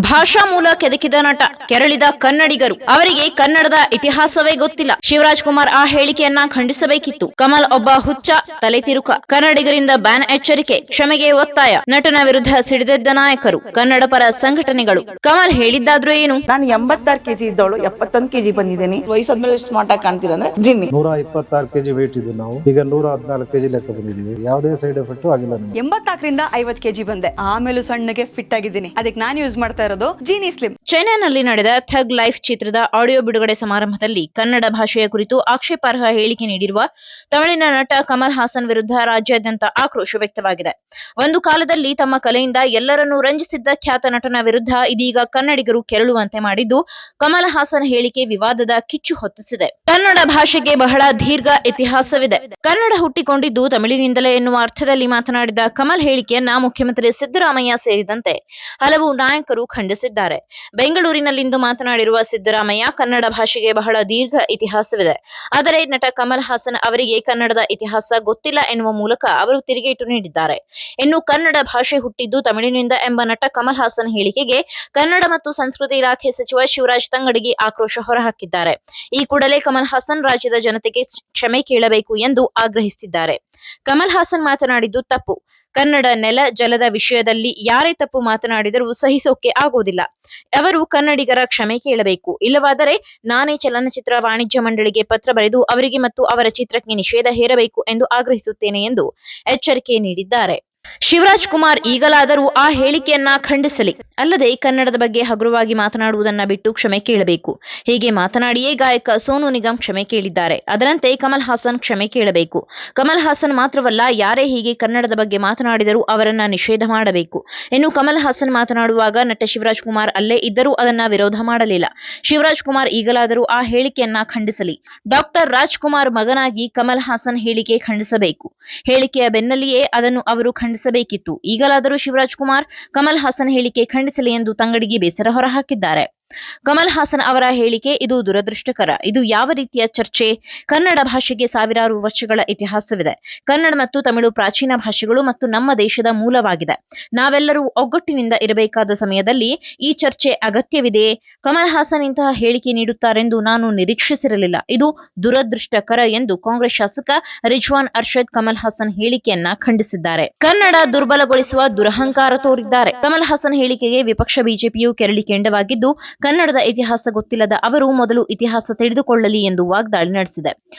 ಭಾಷಾ ಮೂಲ ಕೆದಕಿದ ನಟ, ಕೆರಳಿದ ಕನ್ನಡಿಗರು. ಅವರಿಗೆ ಕನ್ನಡದ ಇತಿಹಾಸವೇ ಗೊತ್ತಿಲ್ಲ. ಶಿವರಾಜ್ ಕುಮಾರ್ ಆ ಹೇಳಿಕೆಯನ್ನ ಖಂಡಿಸಬೇಕಿತ್ತು. ಕಮಲ್ ಒಬ್ಬ ಹುಚ್ಚ, ತಲೆ ತಿರುಕ. ಕನ್ನಡಿಗರಿಂದ ಬ್ಯಾನ್ ಎಚ್ಚರಿಕೆ, ಕ್ಷಮೆಗೆ ಒತ್ತಾಯ. ನಟನ ವಿರುದ್ಧ ಸಿಡಿದೆದ್ದ ನಾಯಕರು, ಕನ್ನಡ ಪರ ಸಂಘಟನೆಗಳು. ಕಮಲ್ ಹೇಳಿದ್ದಾದ್ರೂ ಏನು? ನಾನು 86 kg ಇದ್ದವಳು 71 kg ಬಂದಿದ್ದೀನಿ. ವಯಸ್ಸಾದ್ಮೇಲೆ ಸ್ಮಾರ್ಟ್ ಆಗಿ ಕಾಣ್ತೀರಾ ಅಂದ್ರೆ ಜಿನ್ನಿ. 126 kg ವೇಟ್ ಇದೆ. ನಾವು ಈಗ 114 kg ಲೆಕ್ಕ ಬಂದಿದ್ದೀವಿ. ಯಾವುದೇ ಸೈಡ್ ಎಫೆಕ್ಟ್ ಆಗಿಲ್ಲ. 84 ರಿಂದ 50 kg ಬಂದೆ. ಆಮೇಲೆ ಸಣ್ಣಗೆ ಫಿಟ್ ಆಗಿದ್ದೀನಿ. ಅದಕ್ಕೆ ನಾನು ಯೂಸ್ ಮಾಡ್ತಾ ಇರೋದು ಜೀನಿ ಸ್ಲಿಮ್. ಚೈನಾನಲ್ಲಿ ನಡೆದ ಥಗ್ ಲೈಫ್ ಚಿತ್ರದ ಆಡಿಯೋ ಬಿಡುಗಡೆ ಸಮಾರಂಭದಲ್ಲಿ ಕನ್ನಡ ಭಾಷೆಯ ಕುರಿತು ಆಕ್ಷೇಪಾರ್ಹ ಹೇಳಿಕೆ ನೀಡಿರುವ ತಮಿಳಿನ ನಟ ಕಮಲ್ ಹಾಸನ್ ವಿರುದ್ಧ ರಾಜ್ಯಾದ್ಯಂತ ಆಕ್ರೋಶ ವ್ಯಕ್ತವಾಗಿದೆ. ಒಂದು ಕಾಲದಲ್ಲಿ ತಮ್ಮ ಕಲೆಯಿಂದ ಎಲ್ಲರನ್ನೂ ರಂಜಿಸಿದ್ದ ಖ್ಯಾತ ನಟನ ವಿರುದ್ಧ ಇದೀಗ ಕನ್ನಡಿಗರು ಕೆರಳುವಂತೆ ಮಾಡಿದ್ದು, ಕಮಲ್ ಹಾಸನ್ ಹೇಳಿಕೆ ವಿವಾದದ ಕಿಚ್ಚು ಹೊತ್ತಿಸಿದೆ. ಕನ್ನಡ ಭಾಷೆಗೆ ಬಹಳ ದೀರ್ಘ ಇತಿಹಾಸವಿದೆ. ಕನ್ನಡ ಹುಟ್ಟಿಕೊಂಡಿದ್ದು ತಮಿಳಿನಿಂದಲೇ ಎನ್ನುವ ಅರ್ಥದಲ್ಲಿ ಮಾತನಾಡಿದ ಕಮಲ್ ಹೇಳಿಕೆಯನ್ನ ಮುಖ್ಯಮಂತ್ರಿ ಸಿದ್ದರಾಮಯ್ಯ ಸೇರಿದಂತೆ ಹಲವು ನಾಯಕರು ಖಂಡಿಸಿದ್ದಾರೆ. ಬೆಂಗಳೂರಿನಲ್ಲಿಂದು ಮಾತನಾಡಿರುವ ಸಿದ್ದರಾಮಯ್ಯ, ಕನ್ನಡ ಭಾಷೆಗೆ ಬಹಳ ದೀರ್ಘ ಇತಿಹಾಸವಿದೆ. ಆದರೆ ನಟ ಕಮಲ್ ಹಾಸನ್ ಅವರಿಗೆ ಕನ್ನಡದ ಇತಿಹಾಸ ಗೊತ್ತಿಲ್ಲ ಎನ್ನುವ ಮೂಲಕ ಅವರು ತಿರುಗೇಟು ನೀಡಿದ್ದಾರೆ. ಇನ್ನು ಕನ್ನಡ ಭಾಷೆ ಹುಟ್ಟಿದ್ದು ತಮಿಳಿನಿಂದ ಎಂಬ ನಟ ಕಮಲ್ ಹಾಸನ್ ಹೇಳಿಕೆಗೆ ಕನ್ನಡ ಮತ್ತು ಸಂಸ್ಕೃತಿ ಇಲಾಖೆ ಸಚಿವ ಶಿವರಾಜ್ ತಂಗಡಗಿ ಆಕ್ರೋಶ ಹೊರಹಾಕಿದ್ದಾರೆ. ಈ ಕೂಡಲೇ ಕಮಲ್ ಹಾಸನ್ ರಾಜ್ಯದ ಜನತೆಗೆ ಕ್ಷಮೆ ಕೇಳಬೇಕು ಎಂದು ಆಗ್ರಹಿಸಿದ್ದಾರೆ. ಕಮಲ್ ಹಾಸನ್ ಮಾತನಾಡಿದ್ದು ತಪ್ಪು. ಕನ್ನಡ ನೆಲ ಜಲದ ವಿಷಯದಲ್ಲಿ ಯಾರೇ ತಪ್ಪು ಮಾತನಾಡಿದರೂ ಸಹಿಸೋಕೆ ಆಗೋದಿಲ್ಲ. ಅವರು ಕನ್ನಡಿಗರ ಕ್ಷಮೆ ಕೇಳಬೇಕು. ಇಲ್ಲವಾದರೆ ನಾನೇ ಚಲನಚಿತ್ರ ವಾಣಿಜ್ಯ ಮಂಡಳಿಗೆ ಪತ್ರ ಬರೆದು ಅವರಿಗೆ ಮತ್ತು ಅವರ ಚಿತ್ರಕ್ಕೆ ನಿಷೇಧ ಹೇರಬೇಕು ಎಂದು ಆಗ್ರಹಿಸುತ್ತೇನೆ ಎಂದು ಎಚ್ಚರಿಕೆ ನೀಡಿದ್ದಾರೆ. ಶಿವರಾಜ್ ಕುಮಾರ್ ಈಗಲಾದರೂ ಆ ಹೇಳಿಕೆಯನ್ನ ಖಂಡಿಸಲಿ. ಅಲ್ಲದೆ ಕನ್ನಡದ ಬಗ್ಗೆ ಹಗುರವಾಗಿ ಮಾತನಾಡುವುದನ್ನ ಬಿಟ್ಟು ಕ್ಷಮೆ ಕೇಳಬೇಕು. ಹೀಗೆ ಮಾತನಾಡಿಯೇ ಗಾಯಕ ಸೋನು ನಿಗಮ್ ಕ್ಷಮೆ ಕೇಳಿದ್ದಾರೆ. ಅದರಂತೆ ಕಮಲ್ ಹಾಸನ್ ಕ್ಷಮೆ ಕೇಳಬೇಕು. ಕಮಲ್ ಹಾಸನ್ ಮಾತ್ರವಲ್ಲ, ಯಾರೇ ಹೀಗೆ ಕನ್ನಡದ ಬಗ್ಗೆ ಮಾತನಾಡಿದರೂ ಅವರನ್ನ ನಿಷೇಧ ಮಾಡಬೇಕು. ಇನ್ನು ಕಮಲ್ ಹಾಸನ್ ಮಾತನಾಡುವಾಗ ನಟ ಶಿವರಾಜ್ ಕುಮಾರ್ ಅಲ್ಲೇ ಇದ್ದರೂ ಅದನ್ನ ವಿರೋಧ ಮಾಡಲಿಲ್ಲ. ಶಿವರಾಜ್ ಕುಮಾರ್ ಈಗಲಾದರೂ ಆ ಹೇಳಿಕೆಯನ್ನ ಖಂಡಿಸಲಿ. ಡಾಕ್ಟರ್ ರಾಜ್ಕುಮಾರ್ ಮಗನಾಗಿ ಕಮಲ್ ಹಾಸನ್ ಹೇಳಿಕೆ ಖಂಡಿಸಬೇಕು. ಹೇಳಿಕೆಯ ಬೆನ್ನಲ್ಲಿಯೇ ಅದನ್ನು ಅವರು ಖಂಡಿಸಬೇಕಿತ್ತು. ಈಗಲಾದರೂ ಶಿವರಾಜ್ ಕುಮಾರ್ ಕಮಲ್ ಹಾಸನ್ ಹೇಳಿಕೆ ಖಂಡಿಸಲಿ ಎಂದು ತಂಗಡಗಿ ಬೇಸರ ಹೊರಹಾಕಿದ್ದಾರೆ. ಕಮಲ್ ಹಾಸನ್ ಅವರ ಹೇಳಿಕೆ ಇದು ದುರದೃಷ್ಟಕರ. ಇದು ಯಾವ ರೀತಿಯ ಚರ್ಚೆ? ಕನ್ನಡ ಭಾಷೆಗೆ ಸಾವಿರಾರು ವರ್ಷಗಳ ಇತಿಹಾಸವಿದೆ. ಕನ್ನಡ ಮತ್ತು ತಮಿಳು ಪ್ರಾಚೀನ ಭಾಷೆಗಳು ಮತ್ತು ನಮ್ಮ ದೇಶದ ಮೂಲವಾಗಿದೆ. ನಾವೆಲ್ಲರೂ ಒಗ್ಗಟ್ಟಿನಿಂದ ಇರಬೇಕಾದ ಸಮಯದಲ್ಲಿ ಈ ಚರ್ಚೆ ಅಗತ್ಯವಿದೆಯೇ? ಕಮಲ್ ಹಾಸನ್ ಇಂತಹ ಹೇಳಿಕೆ ನೀಡುತ್ತಾರೆಂದು ನಾನು ನಿರೀಕ್ಷಿಸಿರಲಿಲ್ಲ. ಇದು ದುರದೃಷ್ಟಕರ ಎಂದು ಕಾಂಗ್ರೆಸ್ ಶಾಸಕ ರಿಜ್ವಾನ್ ಅರ್ಷದ್ ಕಮಲ್ ಹಾಸನ್ ಹೇಳಿಕೆಯನ್ನ ಖಂಡಿಸಿದ್ದಾರೆ. ಕನ್ನಡ ದುರ್ಬಲಗೊಳಿಸುವ ದುರಹಂಕಾರ ತೋರಿದ್ದಾರೆ. ಕಮಲ್ ಹಾಸನ್ ಹೇಳಿಕೆಗೆ ವಿಪಕ್ಷ ಬಿಜೆಪಿಯು ಕೆರಳಿ ಕೆಂಡವಾಗಿದ್ದು, ಕನ್ನಡದ ಇತಿಹಾಸ ಗೊತ್ತಿಲ್ಲದ ಅವರು ಮೊದಲು ಇತಿಹಾಸ ತಿಳಿದುಕೊಳ್ಳಲಿ ಎಂದು ವಾಗ್ದಾಳಿ ನಡೆಸಿದೆ.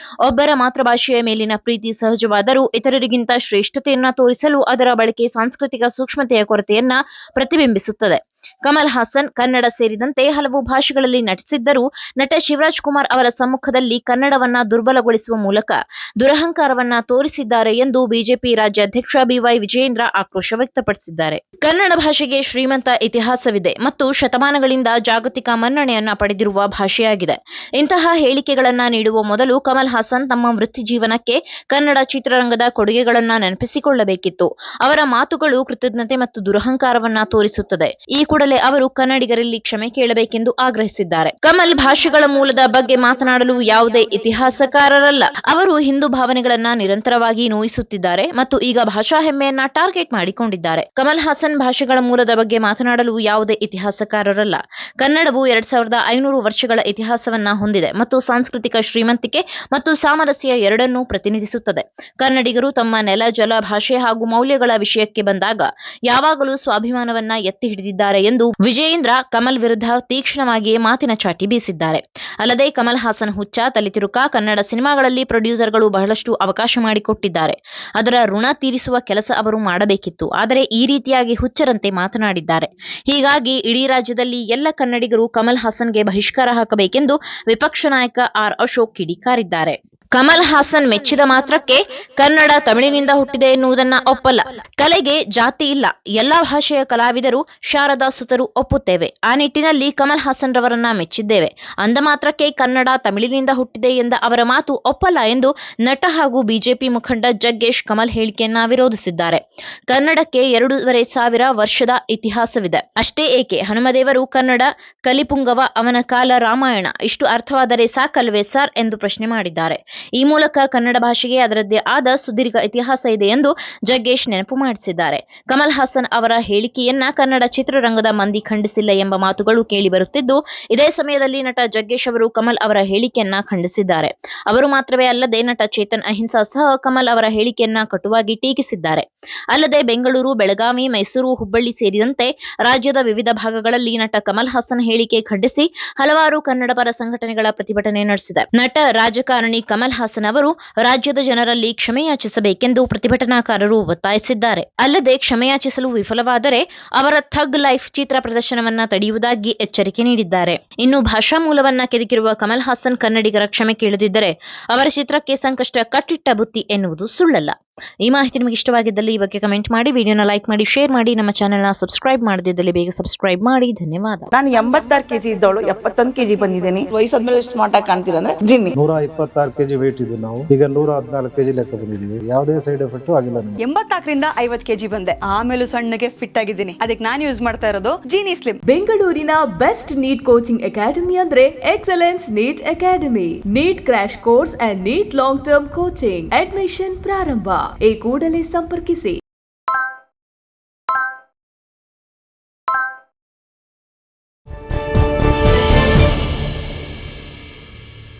ಒಬ್ಬರ ಮಾತೃಭಾಷೆಯ ಮೇಲಿನ ಪ್ರೀತಿ ಸಹಜವಾದರೂ ಇತರರಿಗಿಂತ ಶ್ರೇಷ್ಠತೆಯನ್ನ ತೋರಿಸಲು ಅದರ ಬಳಕೆ ಸಾಂಸ್ಕೃತಿಕ ಸೂಕ್ಷ್ಮತೆಯ ಕೊರತೆಯನ್ನ ಪ್ರತಿಬಿಂಬಿಸುತ್ತದೆ. ಕಮಲ್ ಹಾಸನ್ ಕನ್ನಡ ಸೇರಿದಂತೆ ಹಲವು ಭಾಷೆಗಳಲ್ಲಿ ನಟಿಸಿದ್ದರೂ ನಟ ಶಿವರಾಜ್ ಕುಮಾರ್ ಅವರ ಸಮ್ಮುಖದಲ್ಲಿ ಕನ್ನಡವನ್ನ ದುರ್ಬಲಗೊಳಿಸುವ ಮೂಲಕ ದುರಹಂಕಾರವನ್ನ ತೋರಿಸಿದ್ದಾರೆ ಎಂದು ಬಿಜೆಪಿ ರಾಜ್ಯಾಧ್ಯಕ್ಷ ಬಿವೈ ವಿಜಯೇಂದ್ರ ಆಕ್ರೋಶ ವ್ಯಕ್ತಪಡಿಸಿದ್ದಾರೆ. ಕನ್ನಡ ಭಾಷೆಗೆ ಶ್ರೀಮಂತ ಇತಿಹಾಸವಿದೆ ಮತ್ತು ಶತಮಾನಗಳಿಂದ ಜಾಗತಿಕ ಮನ್ನಣೆಯನ್ನ ಪಡೆದಿರುವ ಭಾಷೆಯಾಗಿದೆ. ಇಂತಹ ಹೇಳಿಕೆಗಳನ್ನ ನೀಡುವ ಮೊದಲು ಕಮಲ್ ಹಾಸನ್ ತಮ್ಮ ವೃತ್ತಿ ಜೀವನಕ್ಕೆ ಕನ್ನಡ ಚಿತ್ರರಂಗದ ಕೊಡುಗೆಗಳನ್ನ ನೆನಪಿಸಿಕೊಳ್ಳಬೇಕಿತ್ತು. ಅವರ ಮಾತುಗಳು ಕೃತಜ್ಞತೆ ಮತ್ತು ದುರಹಂಕಾರವನ್ನ ತೋರಿಸುತ್ತದೆ. ಈ ಕೂಡಲೇ ಅವರು ಕನ್ನಡಿಗರಲ್ಲಿ ಕ್ಷಮೆ ಕೇಳಬೇಕೆಂದು ಆಗ್ರಹಿಸಿದ್ದಾರೆ. ಕಮಲ್ ಭಾಷೆಗಳ ಮೂಲದ ಬಗ್ಗೆ ಮಾತನಾಡಲು ಯಾವುದೇ ಇತಿಹಾಸಕಾರರಲ್ಲ. ಅವರು ಹಿಂದೂ ಭಾವನೆಗಳನ್ನ ನಿರಂತರವಾಗಿ ನೋಯಿಸುತ್ತಿದ್ದಾರೆ ಮತ್ತು ಈಗ ಭಾಷಾ ಹೆಮ್ಮೆಯನ್ನ ಟಾರ್ಗೆಟ್ ಮಾಡಿಕೊಂಡಿದ್ದಾರೆ. ಕಮಲ್ ಹಾಸನ್ ಭಾಷೆಗಳ ಮೂಲದ ಬಗ್ಗೆ ಮಾತನಾಡಲು ಯಾವುದೇ ಇತಿಹಾಸಕಾರರಲ್ಲ. ಕನ್ನಡವು 2500 ವರ್ಷಗಳ ಇತಿಹಾಸವನ್ನ ಹೊಂದಿದೆ ಮತ್ತು ಸಾಂಸ್ಕೃತಿಕ ಶ್ರೀಮಂತಿಕೆ ಮತ್ತು ಸಾಮರಸ್ಯ ಎರಡನ್ನೂ ಪ್ರತಿನಿಧಿಸುತ್ತದೆ. ಕನ್ನಡಿಗರು ತಮ್ಮ ನೆಲ ಜಲ ಭಾಷೆ ಹಾಗೂ ಮೌಲ್ಯಗಳ ವಿಷಯಕ್ಕೆ ಬಂದಾಗ ಯಾವಾಗಲೂ ಸ್ವಾಭಿಮಾನವನ್ನ ಎತ್ತಿ ಹಿಡಿದಿದ್ದಾರೆ ಎಂದು ವಿಜಯೇಂದ್ರ ಕಮಲ್ ವಿರುದ್ಧ ತೀಕ್ಷ್ಣವಾಗಿಯೇ ಮಾತಿನ ಚಾಟಿ ಬೀಸಿದ್ದಾರೆ. ಅಲ್ಲದೆ ಕಮಲ್ ಹಾಸನ್ ಹುಚ್ಚ, ತಲೆತಿರುಕ. ಕನ್ನಡ ಸಿನಿಮಾಗಳಲ್ಲಿ ಪ್ರೊಡ್ಯೂಸರ್ಗಳು ಬಹಳಷ್ಟು ಅವಕಾಶ ಮಾಡಿಕೊಟ್ಟಿದ್ದಾರೆ. ಅದರ ಋಣ ತೀರಿಸುವ ಕೆಲಸ ಅವರು ಮಾಡಬೇಕಿತ್ತು. ಆದರೆ ಈ ರೀತಿಯಾಗಿ ಹುಚ್ಚರಂತೆ ಮಾತನಾಡಿದ್ದಾರೆ. ಹೀಗಾಗಿ ಇಡೀ ರಾಜ್ಯದಲ್ಲಿ ಎಲ್ಲ ಕನ್ನಡಿಗರು ಕಮಲ್ ಹಾಸನ್ಗೆ ಬಹಿಷ್ಕಾರ ಹಾಕಬೇಕೆಂದು ವಿಪಕ್ಷ ನಾಯಕ ಆರ್ ಅಶೋಕ್ ಕಿಡಿಕಾರಿದ್ದಾರೆ. ಕಮಲ್ ಹಾಸನ್ ಮೆಚ್ಚಿದ ಮಾತ್ರಕ್ಕೆ ಕನ್ನಡ ತಮಿಳಿನಿಂದ ಹುಟ್ಟಿದೆ ಎನ್ನುವುದನ್ನ ಒಪ್ಪಲ್ಲ. ಕಲೆಗೆ ಜಾತಿ ಇಲ್ಲ. ಎಲ್ಲಾ ಭಾಷೆಯ ಕಲಾವಿದರು ಶಾರದಾ ಸುತರು ಒಪ್ಪುತ್ತೇವೆ. ಆ ನಿಟ್ಟಿನಲ್ಲಿ ಕಮಲ್ ಹಾಸನ್ ರವರನ್ನ ಮೆಚ್ಚಿದ್ದೇವೆ. ಅಂದ ಮಾತ್ರಕ್ಕೆ ಕನ್ನಡ ತಮಿಳಿನಿಂದ ಹುಟ್ಟಿದೆ ಎಂದ ಅವರ ಮಾತು ಒಪ್ಪಲ್ಲ ಎಂದು ನಟ ಹಾಗೂ ಬಿಜೆಪಿ ಮುಖಂಡ ಜಗ್ಗೇಶ್ ಕಮಲ್ ಹೇಳಿಕೆಯನ್ನ ವಿರೋಧಿಸಿದ್ದಾರೆ. ಕನ್ನಡಕ್ಕೆ 2500 ವರ್ಷದ ಇತಿಹಾಸವಿದೆ. ಅಷ್ಟೇ ಏಕೆ, ಹನುಮದೇವರು ಕನ್ನಡ ಕಲಿಪುಂಗವ, ಅವನ ಕಾಲ ರಾಮಾಯಣ, ಇಷ್ಟು ಅರ್ಥವಾದರೆ ಸಾಕಲ್ವೇ ಸರ್ ಎಂದು ಪ್ರಶ್ನೆ ಮಾಡಿದ್ದಾರೆ. ಈ ಮೂಲಕ ಕನ್ನಡ ಭಾಷೆಗೆ ಅದರದ್ದೇ ಆದ ಸುದೀರ್ಘ ಇತಿಹಾಸ ಇದೆ ಎಂದು ಜಗ್ಗೇಶ್ ನೆನಪು ಮಾಡಿಸಿದ್ದಾರೆ. ಕಮಲ್ ಹಾಸನ್ ಅವರ ಹೇಳಿಕೆಯನ್ನ ಕನ್ನಡ ಚಿತ್ರರಂಗದ ಮಂದಿ ಖಂಡಿಸಿಲ್ಲ ಎಂಬ ಮಾತುಗಳು ಕೇಳಿಬರುತ್ತಿದ್ದು, ಇದೇ ಸಮಯದಲ್ಲಿ ನಟ ಜಗ್ಗೇಶ್ ಅವರು ಕಮಲ್ ಅವರ ಹೇಳಿಕೆಯನ್ನ ಖಂಡಿಸಿದ್ದಾರೆ. ಅವರು ಮಾತ್ರವೇ ಅಲ್ಲದೆ ನಟ ಚೇತನ್ ಅಹಿಂಸಾ ಸಹ ಕಮಲ್ ಅವರ ಹೇಳಿಕೆಯನ್ನ ಕಟುವಾಗಿ ಟೀಕಿಸಿದ್ದಾರೆ. ಅಲ್ಲದೆ ಬೆಂಗಳೂರು, ಬೆಳಗಾವಿ, ಮೈಸೂರು, ಹುಬ್ಬಳ್ಳಿ ಸೇರಿದಂತೆ ರಾಜ್ಯದ ವಿವಿಧ ಭಾಗಗಳಲ್ಲಿ ನಟ ಕಮಲ್ ಹಾಸನ್ ಹೇಳಿಕೆ ಖಂಡಿಸಿ ಹಲವಾರು ಕನ್ನಡ ಪರ ಸಂಘಟನೆಗಳ ಪ್ರತಿಭಟನೆ ನಡೆಸಿದೆ. ನಟ ರಾಜಕಾರಣಿ ಕಮಲ್ ಹಾಸನ್ ಅವರು ರಾಜ್ಯದ ಜನರಲ್ಲಿ ಕ್ಷಮೆಯಾಚಿಸಬೇಕೆಂದು ಪ್ರತಿಭಟನಾಕಾರರು ಒತ್ತಾಯಿಸಿದ್ದಾರೆ. ಅಲ್ಲದೆ ಕ್ಷಮೆಯಾಚಿಸಲು ವಿಫಲವಾದರೆ ಅವರ ಥಗ್ ಲೈಫ್ ಚಿತ್ರ ಪ್ರದರ್ಶನವನ್ನ ತಡೆಯುವುದಾಗಿ ಎಚ್ಚರಿಕೆ ನೀಡಿದ್ದಾರೆ. ಇನ್ನು ಭಾಷಾ ಮೂಲವನ್ನ ಕೆದಕಿರುವ ಕಮಲ್ ಹಾಸನ್ ಕನ್ನಡಿಗರ ಕ್ಷಮೆ ಕೇಳದಿದ್ದರೆ ಅವರ ಚಿತ್ರಕ್ಕೆ ಸಂಕಷ್ಟ ಕಟ್ಟಿಟ್ಟ ಬುತ್ತಿ ಎನ್ನುವುದು ಸುಳ್ಳಲ್ಲ. ಈ ಮಾಹಿತಿ ನಿಮಗೆ ಇಷ್ಟವಾಗಿದ್ದಲ್ಲಿ ಈ ಬಗ್ಗೆ ಕಮೆಂಟ್ ಮಾಡಿ, ವಿಡಿಯೋನ ಲೈಕ್ ಮಾಡಿ, ಶೇರ್ ಮಾಡಿ, ನಮ್ಮ ಚಾನೆಲ್ನ ಸಬ್ಸ್ಕ್ರೈಬ್ ಮಾಡದಿದ್ದಲ್ಲಿ ಬೇಗ ಸಬ್ಸ್ಕ್ರೈಬ್ ಮಾಡಿ. ಧನ್ಯವಾದ. ನಾನು 86 kg ಇದ್ದವಳು 71 kg ಬಂದಿದ್ದೀನಿ. ವಯಸ್ಸಾದ್ಮೇಲೆ ಸ್ಮಾರ್ಟ್ ಆಗಿ ಕಾಣ್ತೀರಾ ಅಂದ್ರೆ ಜಿನ್ನಿ. 126 kg ವೇಟ್ ಇದ್ದು ನಾವು ಈಗ 114 kg ಲೆಕ್ಕ ಬಂದಿದ್ದೀವಿ. ಯಾವುದೇ ಸೈಡ್ ಎಫೆಕ್ಟ್ ಆಗಿಲ್ಲ ನಮಗೆ. 84ರಿಂದ 50 kg ಬಂದೆ, ಆಮೇಲೂ ಸಣ್ಣಗೆ ಫಿಟ್ ಆಗಿದ್ದೀನಿ. ಅದಕ್ಕೆ ನಾನು ಯೂಸ್ ಮಾಡ್ತಾ ಇರೋದು ಜೀನಿ ಸ್ಲಿಮ್. ಬೆಂಗಳೂರಿನ ಬೆಸ್ಟ್ ನೀಟ್ ಕೋಚಿಂಗ್ ಅಕಾಡೆಮಿ ಅಂದ್ರೆ excellence NEET academy. NEET crash course and NEET long term coaching admission ಪ್ರಾರಂಭ. ಈ ಕೂಡಲೇ ಸಂಪರ್ಕಿಸಿ